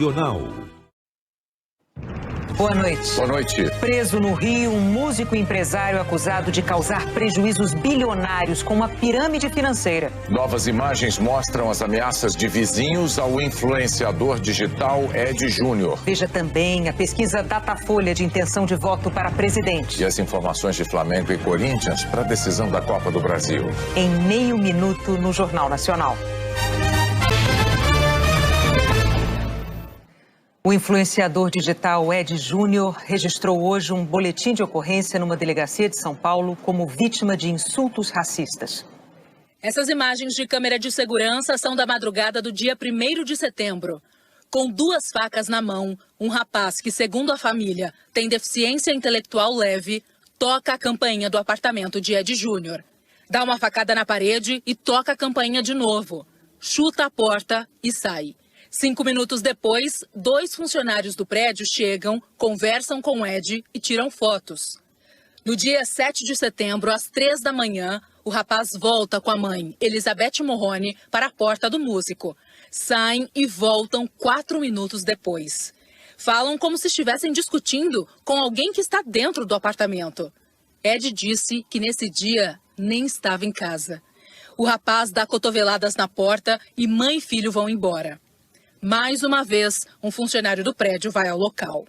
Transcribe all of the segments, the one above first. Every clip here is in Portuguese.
Boa noite. Boa noite. Preso no Rio, um músico empresário acusado de causar prejuízos bilionários com uma pirâmide financeira. Novas imagens mostram as ameaças de vizinhos ao influenciador digital Ed Júnior. Veja também a pesquisa Datafolha de intenção de voto para presidente. E as informações de Flamengo e Corinthians para a decisão da Copa do Brasil. Em meio minuto no Jornal Nacional. O influenciador digital Ed Júnior registrou hoje um boletim de ocorrência numa delegacia de São Paulo como vítima de insultos racistas. Essas imagens de câmera de segurança são da madrugada do dia 1º de setembro. Com 2 facas na mão, um rapaz que, segundo a família, tem deficiência intelectual leve, toca a campainha do apartamento de Ed Júnior. Dá uma facada na parede e toca a campainha de novo. Chuta a porta e sai. 5 minutos depois, 2 funcionários do prédio chegam, conversam com Ed e tiram fotos. No dia 7 de setembro, às 3 da manhã, o rapaz volta com a mãe, Elizabeth Morrone, para a porta do músico. Saem e voltam 4 minutos depois. Falam como se estivessem discutindo com alguém que está dentro do apartamento. Ed disse que nesse dia nem estava em casa. O rapaz dá cotoveladas na porta e mãe e filho vão embora. Mais uma vez, um funcionário do prédio vai ao local.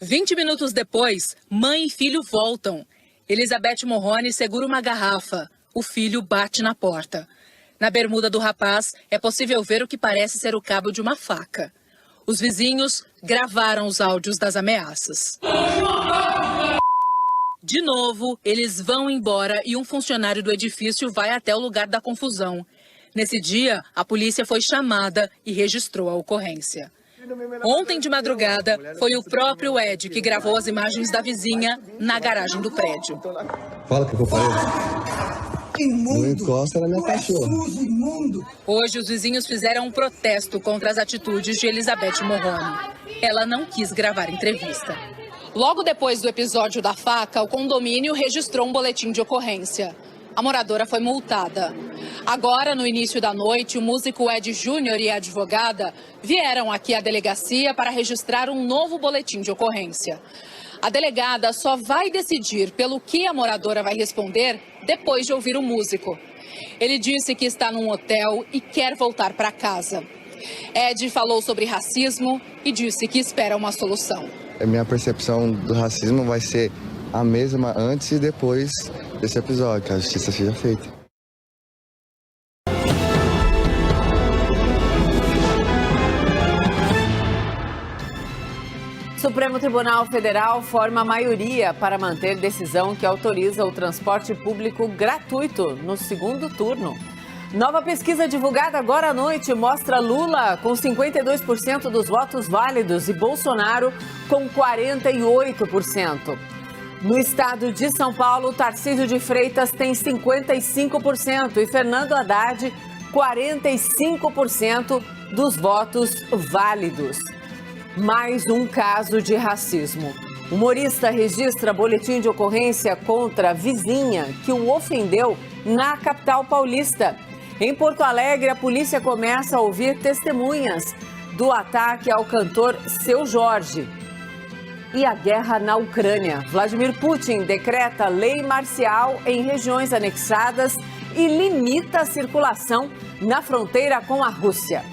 20 minutos depois, mãe e filho voltam. Elizabeth Morrone segura uma garrafa. O filho bate na porta. Na bermuda do rapaz, é possível ver o que parece ser o cabo de uma faca. Os vizinhos gravaram os áudios das ameaças. De novo, eles vão embora e um funcionário do edifício vai até o lugar da confusão. Nesse dia, a polícia foi chamada e registrou a ocorrência. Ontem de madrugada, foi o próprio Ed que gravou as imagens da vizinha na garagem do prédio. Fala que eu falei. Não encosta na minha cachorra. Hoje, os vizinhos fizeram um protesto contra as atitudes de Elizabeth Morrone. Ela não quis gravar entrevista. Logo depois do episódio da faca, o condomínio registrou um boletim de ocorrência. A moradora foi multada. Agora, no início da noite, o músico Ed Júnior e a advogada vieram aqui à delegacia para registrar um novo boletim de ocorrência. A delegada só vai decidir pelo que a moradora vai responder depois de ouvir o músico. Ele disse que está num hotel e quer voltar para casa. Ed falou sobre racismo e disse que espera uma solução. A minha percepção do racismo vai ser a mesma antes e depois desse episódio, que a justiça seja feita. Supremo Tribunal Federal forma maioria para manter decisão que autoriza o transporte público gratuito no segundo turno. Nova pesquisa divulgada agora à noite mostra Lula com 52% dos votos válidos e Bolsonaro com 48%. No estado de São Paulo, Tarcísio de Freitas tem 55% e Fernando Haddad 45% dos votos válidos. Mais um caso de racismo. O humorista registra boletim de ocorrência contra a vizinha que o ofendeu na capital paulista. Em Porto Alegre, a polícia começa a ouvir testemunhas do ataque ao cantor Seu Jorge. E a guerra na Ucrânia. Vladimir Putin decreta lei marcial em regiões anexadas e limita a circulação na fronteira com a Rússia.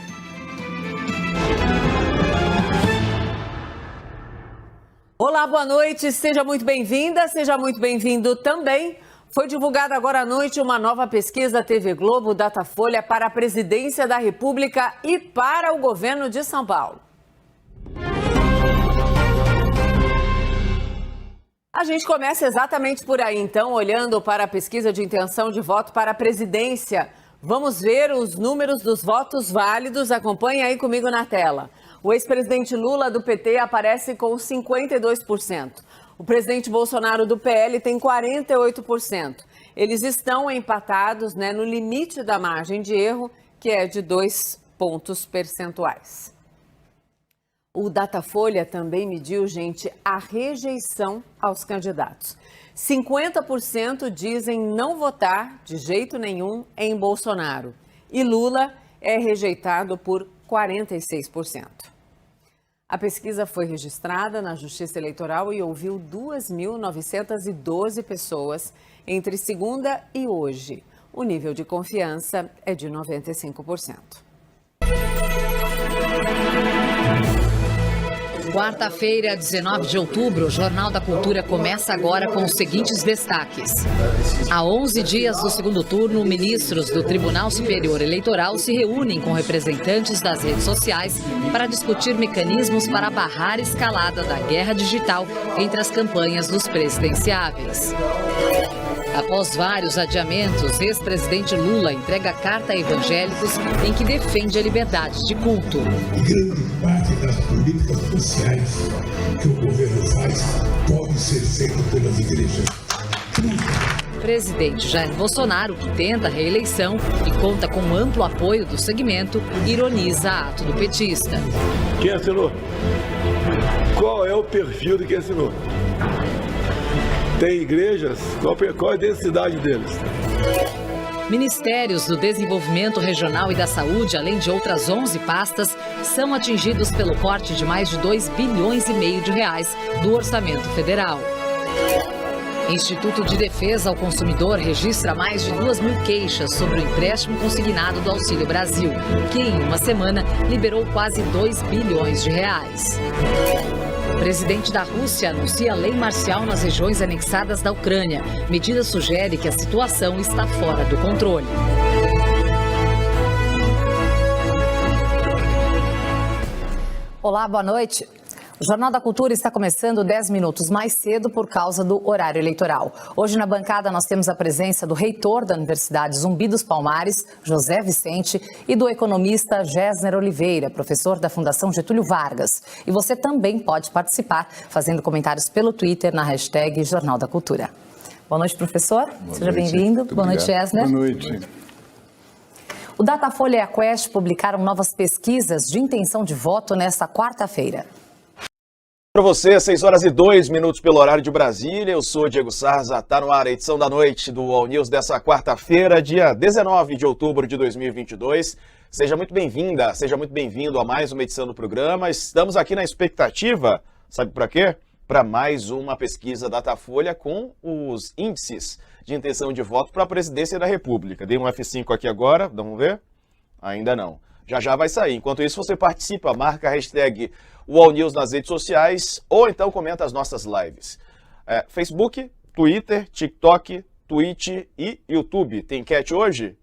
Olá, boa noite, seja muito bem-vinda, seja muito bem-vindo também. Foi divulgada agora à noite uma nova pesquisa TV Globo Datafolha para a Presidência da República e para o governo de São Paulo. A gente começa exatamente por aí, então, olhando para a pesquisa de intenção de voto para a presidência. Vamos ver os números dos votos válidos, acompanhe aí comigo na tela. O ex-presidente Lula, do PT, aparece com 52%. O presidente Bolsonaro, do PL, tem 48%. Eles estão empatados, no limite da margem de erro, que é de 2 pontos percentuais. O Datafolha também mediu, gente, a rejeição aos candidatos. 50% dizem não votar de jeito nenhum em Bolsonaro. E Lula é rejeitado por 46%. A pesquisa foi registrada na Justiça Eleitoral e ouviu 2.912 pessoas entre segunda e hoje. O nível de confiança é de 95%. Quarta-feira, 19 de outubro, o Jornal da Cultura começa agora com os seguintes destaques. Há 11 dias do segundo turno, ministros do Tribunal Superior Eleitoral se reúnem com representantes das redes sociais para discutir mecanismos para barrar a escalada da guerra digital entre as campanhas dos presidenciáveis. Após vários adiamentos, ex-presidente Lula entrega carta a evangélicos em que defende a liberdade de culto. Grande parte das políticas sociais que o governo faz pode ser feito pelas igrejas. Presidente Jair Bolsonaro, que tenta a reeleição e conta com amplo apoio do segmento, ironiza ato do petista. Quem assinou? Qual é o perfil de quem assinou? Tem igrejas? Qual é a densidade deles? Ministérios do Desenvolvimento Regional e da Saúde, além de outras 11 pastas, são atingidos pelo corte de mais de 2,5 bilhões de reais do orçamento federal. Instituto de Defesa ao Consumidor registra mais de 2.000 queixas sobre o empréstimo consignado do Auxílio Brasil, que em uma semana liberou quase 2 bilhões de reais. O presidente da Rússia anuncia lei marcial nas regiões anexadas da Ucrânia. Medida sugere que a situação está fora do controle. Olá, boa noite. O Jornal da Cultura está começando 10 minutos mais cedo por causa do horário eleitoral. Hoje na bancada nós temos a presença do reitor da Universidade Zumbi dos Palmares, José Vicente, e do economista Gessner Oliveira, professor da Fundação Getúlio Vargas. E você também pode participar fazendo comentários pelo Twitter na hashtag Jornal da Cultura. Boa noite, professor. Seja bem-vindo. Boa noite, Gessner. Boa noite. O Datafolha e a Quest publicaram novas pesquisas de intenção de voto nesta quarta-feira. Para você, 6 horas e 2 minutos pelo horário de Brasília, eu sou Diego Sarza, está no ar a edição da noite do All News dessa quarta-feira, dia 19 de outubro de 2022. Seja muito bem-vinda, seja muito bem-vindo a mais uma edição do programa. Estamos aqui na expectativa, sabe para quê? Para mais uma pesquisa Datafolha com os índices de intenção de voto para a presidência da República. Dei um F5 aqui agora, vamos ver? Ainda não. Já vai sair. Enquanto isso, você participa, marca a hashtag UOLNews nas redes sociais ou então comenta as nossas lives. Facebook, Twitter, TikTok, Twitch e YouTube. Tem enquete hoje?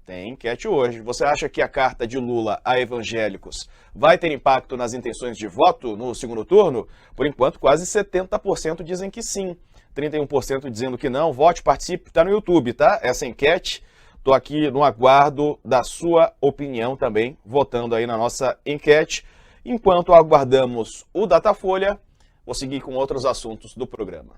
Tem enquete hoje. Você acha que a carta de Lula a evangélicos vai ter impacto nas intenções de voto no segundo turno? Por enquanto, quase 70% dizem que sim. 31% dizendo que não. Vote, participe, está no YouTube, tá? Essa enquete. Estou aqui no aguardo da sua opinião também, votando aí na nossa enquete. Enquanto aguardamos o Datafolha, vou seguir com outros assuntos do programa.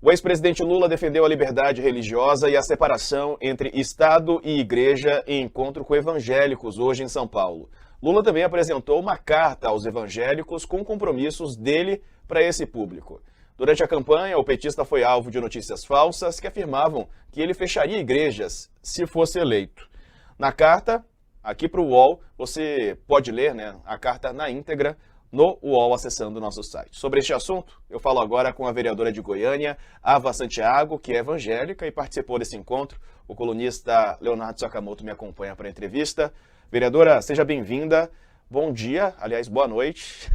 O ex-presidente Lula defendeu a liberdade religiosa e a separação entre Estado e Igreja em encontro com evangélicos hoje em São Paulo. Lula também apresentou uma carta aos evangélicos com compromissos dele para esse público. Durante a campanha, o petista foi alvo de notícias falsas que afirmavam que ele fecharia igrejas se fosse eleito. Na carta, aqui para o UOL, você pode ler, a carta na íntegra no UOL acessando o nosso site. Sobre este assunto, eu falo agora com a vereadora de Goiânia, Ava Santiago, que é evangélica e participou desse encontro. O colunista Leonardo Sakamoto me acompanha para a entrevista. Vereadora, seja bem-vinda. Bom dia, aliás, boa noite.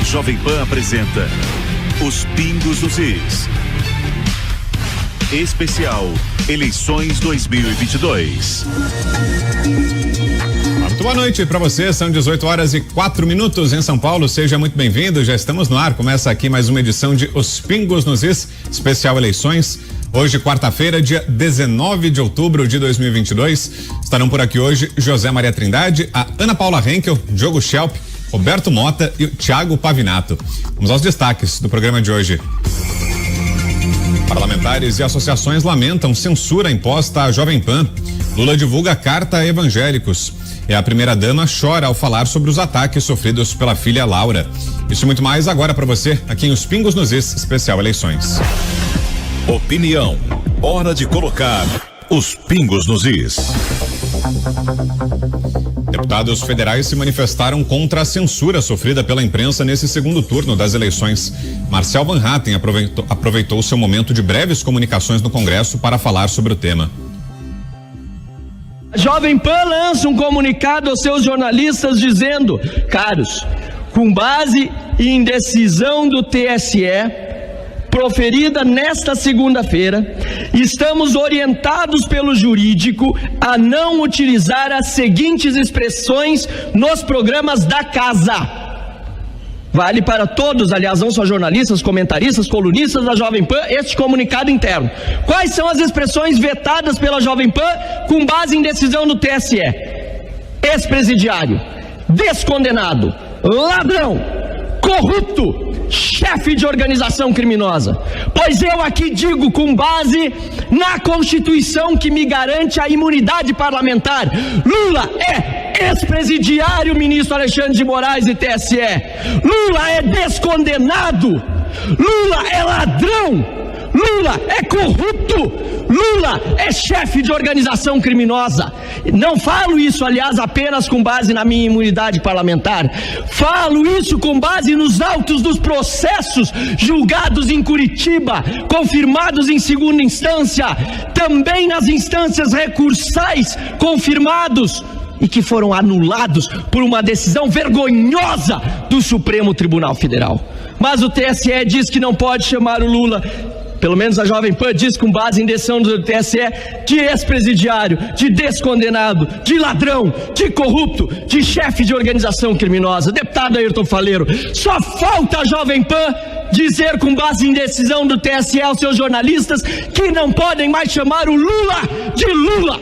Jovem Pan apresenta Os Pingos dos Is. Especial Eleições 2022. Muito boa noite para você, são 18 horas e 4 minutos em São Paulo, seja muito bem-vindo, já estamos no ar, começa aqui mais uma edição de Os Pingos nos Is, especial eleições, hoje quarta-feira, dia 19 de outubro de 2022, estarão por aqui hoje José Maria Trindade, a Ana Paula Henkel, Diogo Schelp, Roberto Mota e o Thiago Pavinato. Vamos aos destaques do programa de hoje. Parlamentares e associações lamentam censura imposta à Jovem Pan. Lula divulga carta a evangélicos. E a primeira-dama chora ao falar sobre os ataques sofridos pela filha Laura. Isso e muito mais agora para você, aqui em Os Pingos nos Is, especial eleições. Opinião. Hora de colocar os pingos nos is. Deputados federais se manifestaram contra a censura sofrida pela imprensa nesse segundo turno das eleições. Marcel Van Hatten aproveitou seu momento de breves comunicações no Congresso para falar sobre o tema. A Jovem Pan lança um comunicado aos seus jornalistas dizendo: caros, com base em decisão do TSE, proferida nesta segunda-feira, estamos orientados pelo jurídico a não utilizar as seguintes expressões nos programas da casa. Vale para todos, aliás, não só jornalistas, comentaristas, colunistas da Jovem Pan, este comunicado interno. Quais são as expressões vetadas pela Jovem Pan com base em decisão do TSE? Ex-presidiário, descondenado, ladrão, corrupto, chefe de organização criminosa. Pois eu aqui digo, com base na Constituição que me garante a imunidade parlamentar, Lula é ex-presidiário, ministro Alexandre de Moraes e TSE. Lula é descondenado. Lula é ladrão. Lula é corrupto. Lula é chefe de organização criminosa. Não falo isso, aliás, apenas com base na minha imunidade parlamentar. Falo isso com base nos autos dos processos julgados em Curitiba, confirmados em segunda instância, também nas instâncias recursais confirmados e que foram anulados por uma decisão vergonhosa do Supremo Tribunal Federal. Mas o TSE diz que não pode chamar o Lula, pelo menos a Jovem Pan diz, com base em decisão do TSE, de ex-presidiário, de descondenado, de ladrão, de corrupto, de chefe de organização criminosa. Deputado Ayrton Faleiro, só falta a Jovem Pan dizer, com base em decisão do TSE aos seus jornalistas, que não podem mais chamar o Lula de Lula.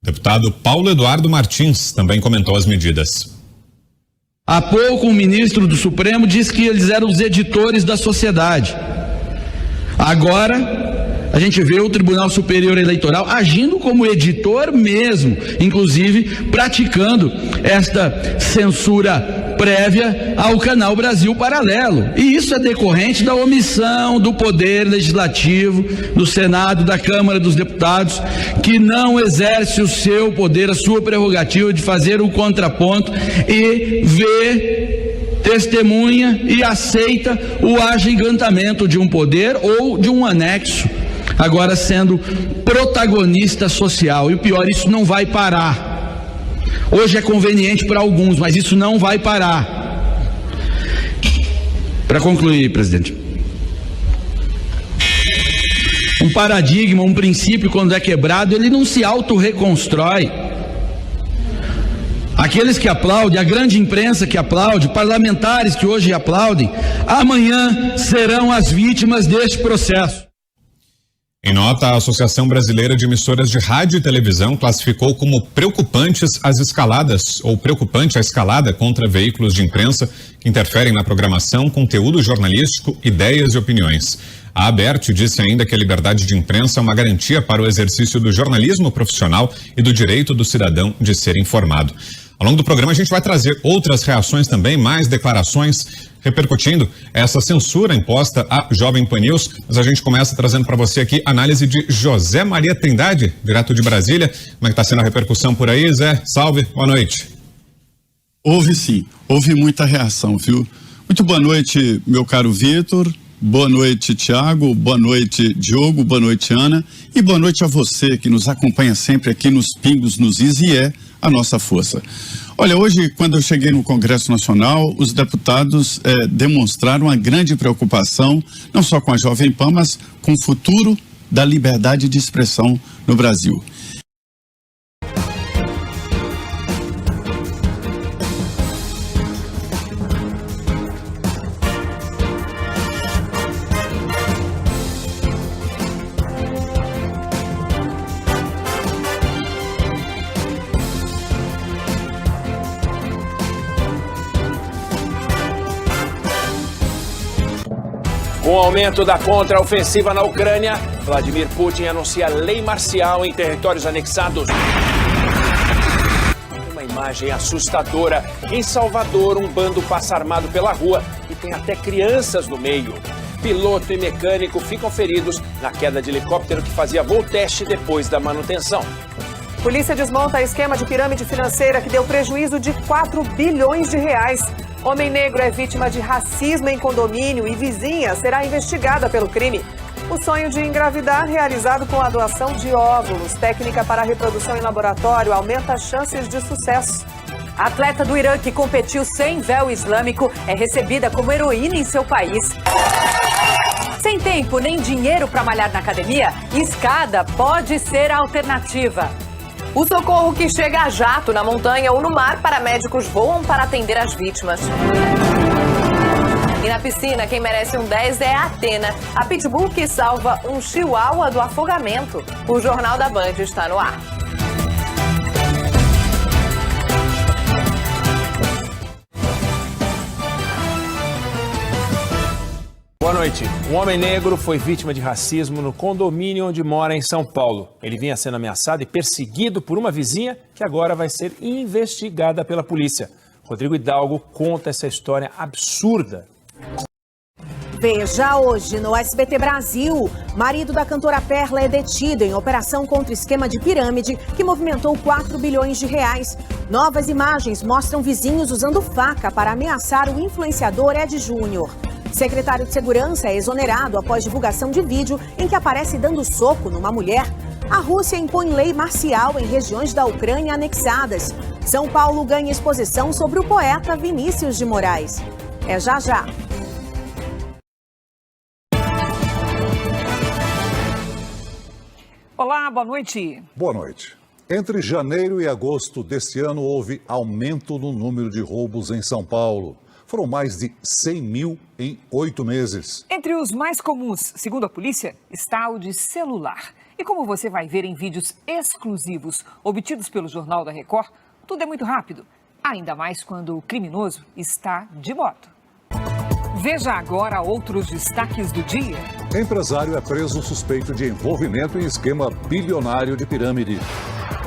Deputado Paulo Eduardo Martins também comentou as medidas. Há pouco, o ministro do Supremo disse que eles eram os editores da sociedade. Agora, a gente vê o Tribunal Superior Eleitoral agindo como editor mesmo, inclusive praticando esta censura prévia ao canal Brasil Paralelo. E isso é decorrente da omissão do Poder Legislativo, do Senado, da Câmara dos Deputados, que não exerce o seu poder, a sua prerrogativa de fazer o contraponto e vê, testemunha e aceita o agigantamento de um poder ou de um anexo, agora sendo protagonista social. E o pior, isso não vai parar. Hoje é conveniente para alguns, mas isso não vai parar. Para concluir, presidente, um paradigma, um princípio, quando é quebrado, ele não se auto-reconstrói. Aqueles que aplaudem, a grande imprensa que aplaude, parlamentares que hoje aplaudem, amanhã serão as vítimas deste processo. Em nota, a Associação Brasileira de Emissoras de Rádio e Televisão classificou como preocupantes as escaladas, ou preocupante a escalada contra veículos de imprensa que interferem na programação, conteúdo jornalístico, ideias e opiniões. A ABERT disse ainda que a liberdade de imprensa é uma garantia para o exercício do jornalismo profissional e do direito do cidadão de ser informado. Ao longo do programa a gente vai trazer outras reações também, mais declarações repercutindo essa censura imposta à Jovem Pan News, mas a gente começa trazendo para você aqui a análise de José Maria Trindade, direto de Brasília. Como é que está sendo a repercussão por aí, Zé? Salve, boa noite. Houve sim, houve muita reação, viu? Muito boa noite, meu caro Vitor, boa noite, Tiago, boa noite, Diogo, boa noite, Ana, e boa noite a você que nos acompanha sempre aqui nos Pingos nos Is e é a nossa força. Olha, hoje, quando eu cheguei no Congresso Nacional, os deputados demonstraram uma grande preocupação, não só com a Jovem Pan, mas com o futuro da liberdade de expressão no Brasil. Com o aumento da contraofensiva na Ucrânia, Vladimir Putin anuncia lei marcial em territórios anexados. Uma imagem assustadora. Em Salvador, um bando passa armado pela rua e tem até crianças no meio. Piloto e mecânico ficam feridos na queda de helicóptero que fazia voo teste depois da manutenção. Polícia desmonta esquema de pirâmide financeira que deu prejuízo de 4 bilhões de reais. Homem negro é vítima de racismo em condomínio e vizinha será investigada pelo crime. O sonho de engravidar, realizado com a doação de óvulos, técnica para reprodução em laboratório, aumenta as chances de sucesso. A atleta do Irã que competiu sem véu islâmico é recebida como heroína em seu país. Sem tempo nem dinheiro para malhar na academia, escada pode ser a alternativa. O socorro que chega a jato na montanha ou no mar, paramédicos voam para atender as vítimas. E na piscina, quem merece um 10 é a Atena, a pitbull que salva um chihuahua do afogamento. O Jornal da Band está no ar. Boa noite. Um homem negro foi vítima de racismo no condomínio onde mora em São Paulo. Ele vinha sendo ameaçado e perseguido por uma vizinha que agora vai ser investigada pela polícia. Rodrigo Hidalgo conta essa história absurda. Veja hoje no SBT Brasil. Marido da cantora Perla é detido em operação contra esquema de pirâmide que movimentou 4 bilhões de reais. Novas imagens mostram vizinhos usando faca para ameaçar o influenciador Ed Júnior. Secretário de Segurança é exonerado após divulgação de vídeo em que aparece dando soco numa mulher. A Rússia impõe lei marcial em regiões da Ucrânia anexadas. São Paulo ganha exposição sobre o poeta Vinícius de Moraes. É já já. Olá, boa noite. Boa noite. Entre janeiro e agosto deste ano houve aumento no número de roubos em São Paulo. Foram mais de 100 mil em 8 meses. Entre os mais comuns, segundo a polícia, está o de celular. E como você vai ver em vídeos exclusivos obtidos pelo Jornal da Record, tudo é muito rápido. Ainda mais quando o criminoso está de moto. Veja agora outros destaques do dia. Empresário é preso suspeito de envolvimento em esquema bilionário de pirâmide.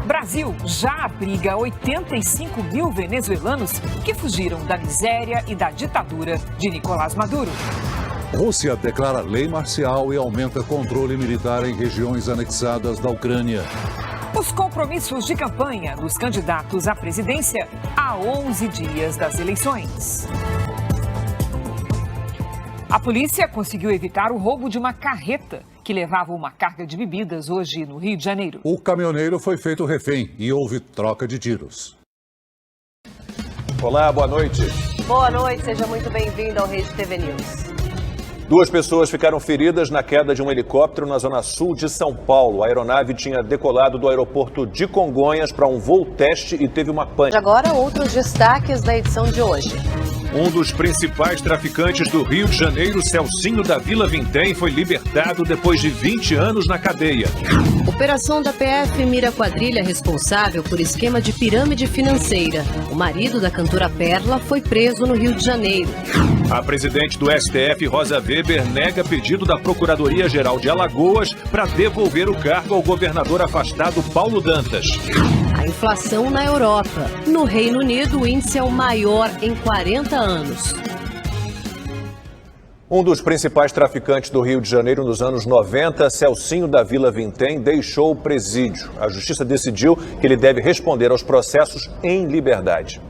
Brasil já abriga 85 mil venezuelanos que fugiram da miséria e da ditadura de Nicolás Maduro. Rússia declara lei marcial e aumenta controle militar em regiões anexadas da Ucrânia. Os compromissos de campanha dos candidatos à presidência a 11 dias das eleições. A polícia conseguiu evitar o roubo de uma carreta que levava uma carga de bebidas hoje no Rio de Janeiro. O caminhoneiro foi feito refém e houve troca de tiros. Olá, boa noite. Boa noite, seja muito bem-vindo ao Rede TV News. 2 pessoas ficaram feridas na queda de um helicóptero na zona sul de São Paulo. A aeronave tinha decolado do aeroporto de Congonhas para um voo teste e teve uma pane. Agora, outros destaques da edição de hoje. Um dos principais traficantes do Rio de Janeiro, Celcinho da Vila Vintém, foi libertado depois de 20 anos na cadeia. Operação da PF mira a quadrilha responsável por esquema de pirâmide financeira. O marido da cantora Perla foi preso no Rio de Janeiro. A presidente do STF, Rosa Weber, nega pedido da Procuradoria-Geral de Alagoas para devolver o cargo ao governador afastado Paulo Dantas. A inflação na Europa. No Reino Unido, o índice é o maior em 40 anos. Um dos principais traficantes do Rio de Janeiro nos anos 90, Celcinho da Vila Vintém, deixou o presídio. A justiça decidiu que ele deve responder aos processos em liberdade.